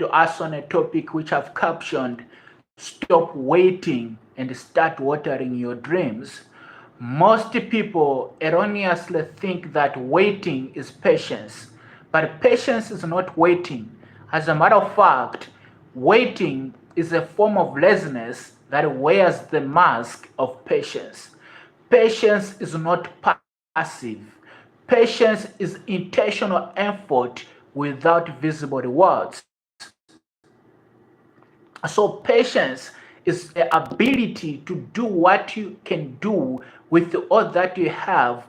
to us on a topic which I've captioned, Stop Waiting and Start Watering Your Dreams. Most people erroneously think that waiting is patience, but patience is not waiting. As a matter of fact, waiting is a form of laziness that wears the mask of patience. Patience is not passive. Patience is intentional effort without visible rewards. So patience is the ability to do what you can do with all that you have,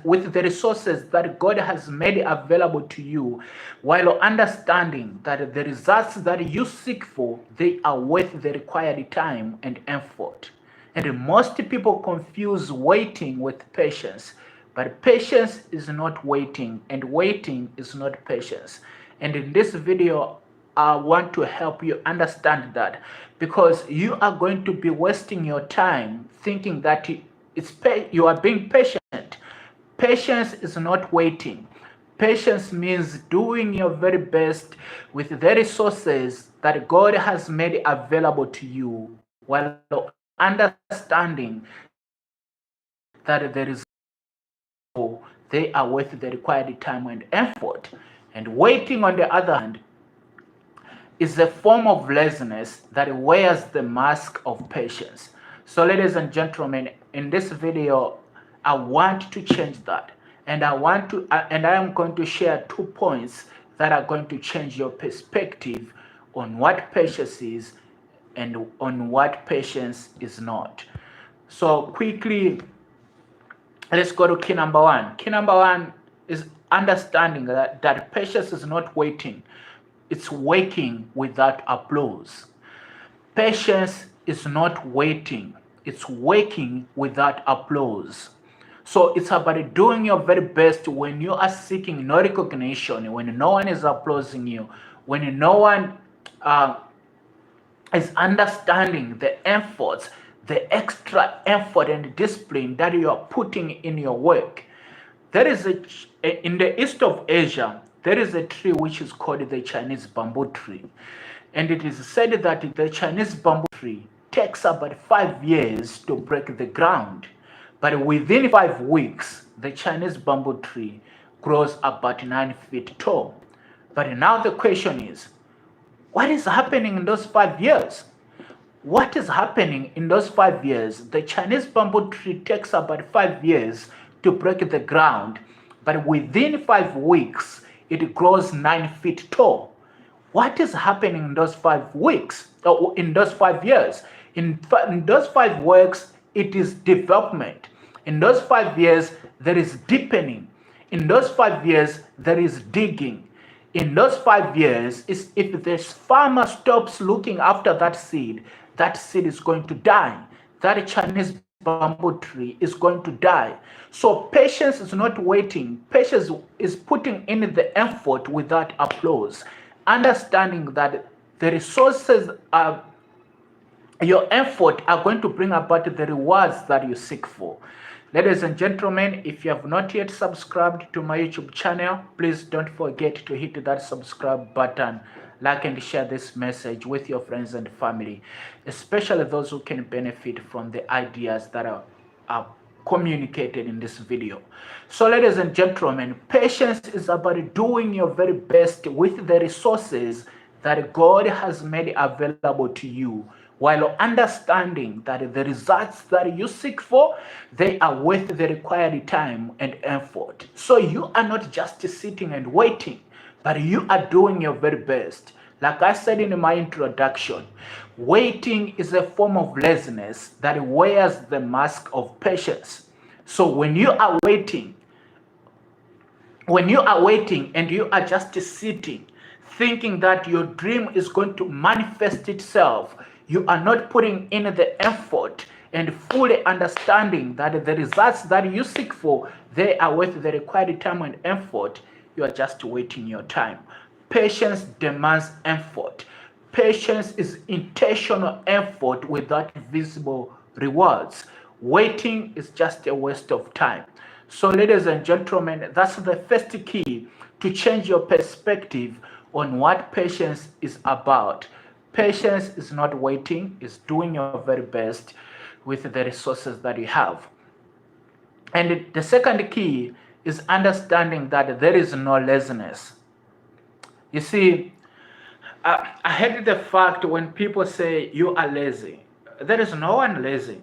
with the resources that God has made available to you, while understanding that the results that you seek for, they are worth the required time and effort. And most people confuse waiting with patience, but patience is not waiting, and waiting is not patience. And in this video, I want to help you understand that, because you are going to be wasting your time thinking that you are being patient. Patience is not waiting. Patience means doing your very best with the resources that God has made available to you, while understanding that there is they are worth the required time and effort. And waiting, on the other hand, is a form of laziness that wears the mask of patience. So, ladies and gentlemen, in this video, I want to change that, and I am going to share 2 points that are going to change your perspective on what patience is and on what patience is not. So, quickly, let's go to key number 1. Key number 1 is understanding that patience is not waiting. It's working without applause. Patience is not waiting. It's working without applause. So it's about doing your very best when you are seeking no recognition, when no one is applauding you, when no one is understanding the efforts, the extra effort and discipline that you are putting in your work. There is in the east of Asia, there is a tree which is called the Chinese bamboo tree. And it is said that the Chinese bamboo tree takes about 5 years to break the ground. But within 5 weeks, the Chinese bamboo tree grows about 9 feet tall. But now the question is, what is happening in those 5 years? What is happening in those 5 years? The Chinese bamboo tree takes about 5 years to break the ground, but within 5 weeks, it grows 9 feet tall. What is happening in those 5 weeks, or in those 5 years? In those 5 weeks, it is development. In those 5 years, there is deepening. In those 5 years, there is digging. In those 5 years, if the farmer stops looking after that seed is going to die. That Chinese bamboo tree is going to die. So patience is not waiting. Patience is putting in the effort without applause. Understanding that the resources are your effort are going to bring about the rewards that you seek for. Ladies and gentlemen, if you have not yet subscribed to my YouTube channel, please don't forget to hit that subscribe button, like and share this message with your friends and family, especially those who can benefit from the ideas that are communicated in this video. So ladies and gentlemen, patience is about doing your very best with the resources that God has made available to you, while understanding that the results that you seek for, they are worth the required time and effort. So you are not just sitting and waiting, but you are doing your very best. Like I said in my introduction, waiting is a form of laziness that wears the mask of patience. So when you are waiting and you are just sitting, thinking that your dream is going to manifest itself, you are not putting in the effort and fully understanding that the results that you seek for, they are worth the required time and effort. You are just wasting your time. Patience demands effort. Patience is intentional effort without visible rewards. Waiting is just a waste of time. So ladies and gentlemen, that's the first key to change your perspective on what patience is about. Patience is not waiting, it's doing your very best with the resources that you have. And the second key is understanding that there is no laziness. You see, I hate the fact when people say you are lazy. There is no one lazy.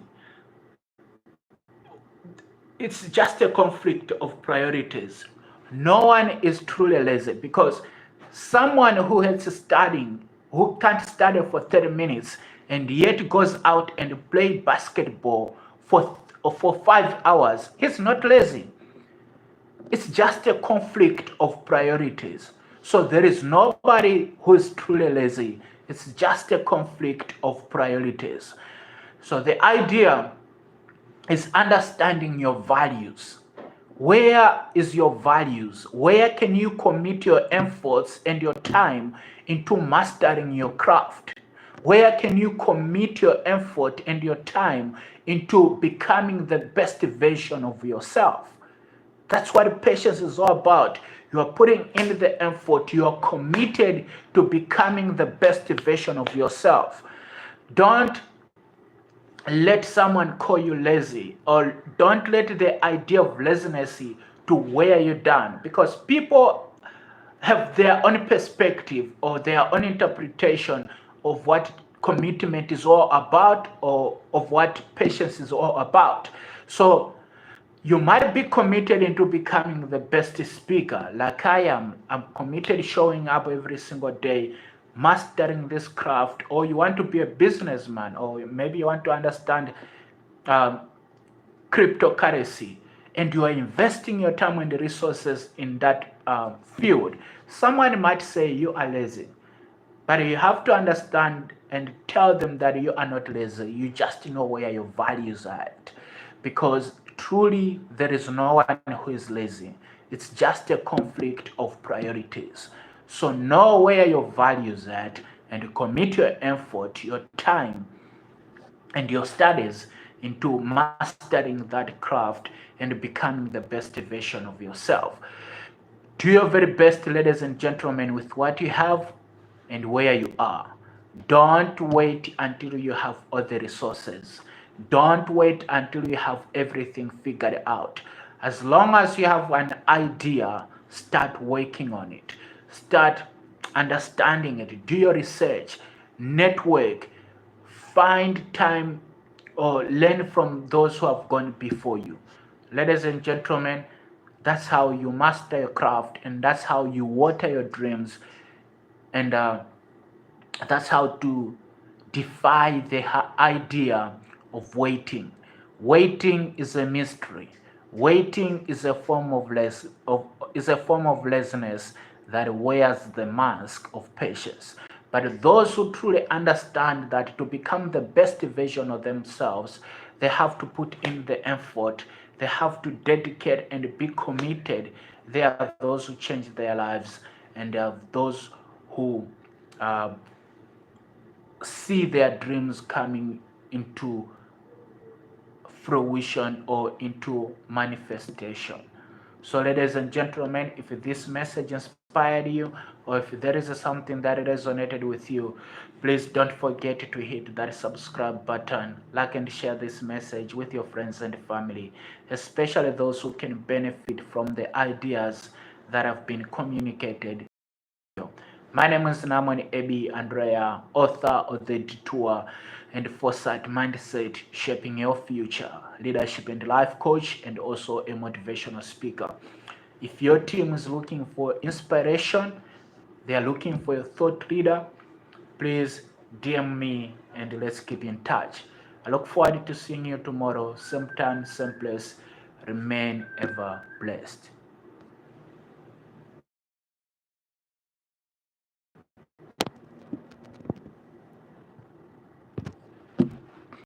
It's just a conflict of priorities. No one is truly lazy because someone who hates studying, who can't study for 30 minutes and yet goes out and play basketball for 5 hours, he's not lazy. It's just a conflict of priorities. So there is nobody who is truly lazy. It's just a conflict of priorities. So the idea is understanding your values. Where is your values? Where can you commit your efforts and your time into mastering your craft? Where can you commit your effort and your time into becoming the best version of yourself? That's what patience is all about. You are putting in the effort. You are committed to becoming the best version of yourself. Don't let someone call you lazy, or don't let the idea of laziness to wear you down, because people have their own perspective or their own interpretation of what commitment is all about or of what patience is all about. So you might be committed into becoming the best speaker like I am. I'm committed showing up every single day, mastering this craft. Or you want to be a businessman, or maybe you want to understand um, cryptocurrency, and you are investing your time and resources in that field. Someone might say you are lazy, but you have to understand and tell them that you are not lazy. You just know where your values are at. Because truly, there is no one who is lazy. It's just a conflict of priorities. So know where your values are at and commit your effort, your time, and your studies into mastering that craft and becoming the best version of yourself. Do your very best, ladies and gentlemen, with what you have and where you are. Don't wait until you have all the resources. Don't wait until you have everything figured out. As long as you have an idea, start working on it. Start understanding it. Do your research, network, find time or learn from those who have gone before you. Ladies and gentlemen, that's how you master your craft, and that's how you water your dreams, and that's how to defy the idea of waiting. Waiting is a mystery. Waiting is a form of laziness that wears the mask of patience. But those who truly understand that to become the best version of themselves, they have to put in the effort, they have to dedicate and be committed. They are those who change their lives, and they are those who uh, see their dreams coming into fruition or into manifestation. So, ladies and gentlemen, if this message inspired you, or if there is something that resonated with you, please don't forget to hit that subscribe button, like and share this message with your friends and family, especially those who can benefit from the ideas that have been communicated. My name is Namon Abe Andrea, author of The Detour and Foresight Mindset, Shaping Your Future, leadership and life coach, and also a motivational speaker. If your team is looking for inspiration, they are looking for a thought leader, please DM me and let's keep in touch. I look forward to seeing you tomorrow, same time, same place. Remain ever blessed.